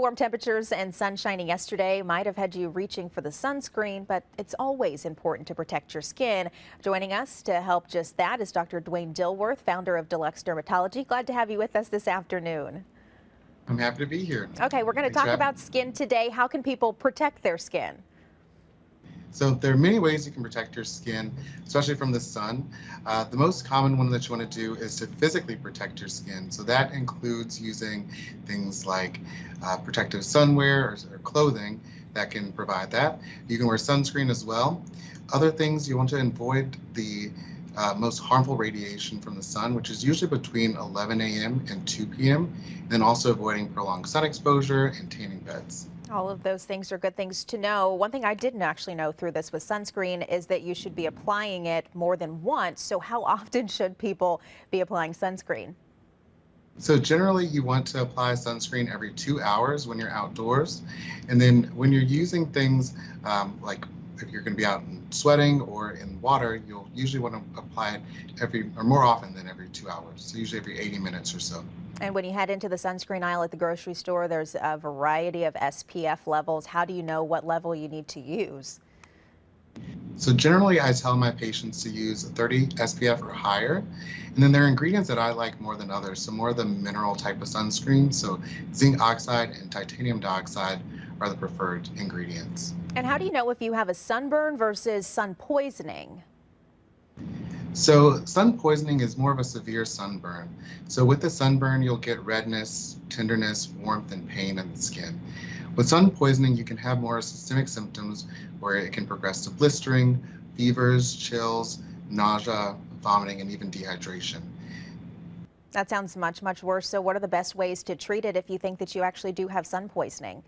warm temperatures and sun shining yesterday might have had you reaching for the sunscreen, but it's always important to protect your skin. Joining us to help just that is Dr. Duane Dilworth, founder of Deluxe Dermatology. Glad to have you with us this afternoon. I'm happy to be here. Okay, we're going to Thanks for talk having about me. skin today. How can people protect their skin? So there are many ways you can protect your skin, especially from the sun. The most common one that you want to do is to physically protect your skin. So that includes using things like protective sunwear or clothing that can provide that. You can wear sunscreen as well. Other things, you want to avoid the most harmful radiation from the sun, which is usually between 11 a.m. and 2 p.m., and then also avoiding prolonged sun exposure and tanning beds. All of those things are good things to know. One thing I didn't actually know through this with sunscreen is that you should be applying it more than once. So how often should people be applying sunscreen? So generally you want to apply sunscreen every 2 hours when you're outdoors. And then when you're using things like if you're going to be out and sweating or in water, you'll usually want to apply it more often than every 2 hours. So usually every 80 minutes or so. And when you head into the sunscreen aisle at the grocery store, there's a variety of SPF levels. How do you know what level you need to use? So generally I tell my patients to use 30 SPF or higher. And then there are ingredients that I like more than others. So more of the mineral type of sunscreen. So zinc oxide and titanium dioxide are the preferred ingredients. And how do you know if you have a sunburn versus sun poisoning? So sun poisoning is more of a severe sunburn. So with the sunburn, you'll get redness, tenderness, warmth, and pain in the skin. With sun poisoning, you can have more systemic symptoms where it can progress to blistering, fevers, chills, nausea, vomiting, and even dehydration. That sounds much, much worse. So what are the best ways to treat it if you think that you actually do have sun poisoning?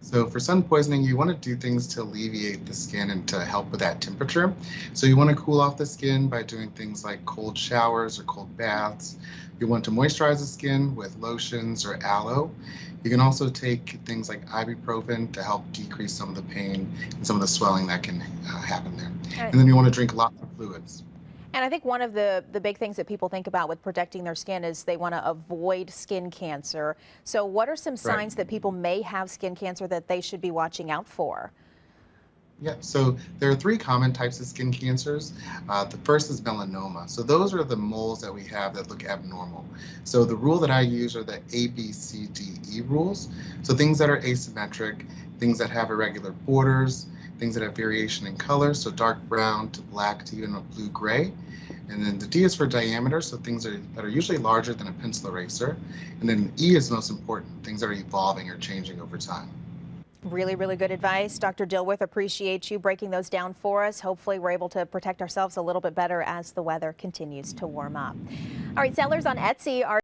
So for sun poisoning, you want to do things to alleviate the skin and to help with that temperature. So you want to cool off the skin by doing things like cold showers or cold baths. You want to moisturize the skin with lotions or aloe. You can also take things like ibuprofen to help decrease some of the pain and some of the swelling that can happen there. And then you want to drink lots of fluids. And I think one of the big things that people think about with protecting their skin is they want to avoid skin cancer. So what are some Right. signs that people may have skin cancer that they should be watching out for? Yeah, so there are three common types of skin cancers. The first is melanoma. So those are the moles that we have that look abnormal. So the rule that I use are the ABCDE rules. So things that are asymmetric, things that have irregular borders, things that have variation in color, so dark brown to black to even a blue-gray. And then the D is for diameter, so things that are usually larger than a pencil eraser. And then E is most important, things that are evolving or changing over time. Really, really good advice. Dr. Dilworth, appreciate you breaking those down for us. Hopefully we're able to protect ourselves a little bit better as the weather continues to warm up. All right, sellers on Etsy are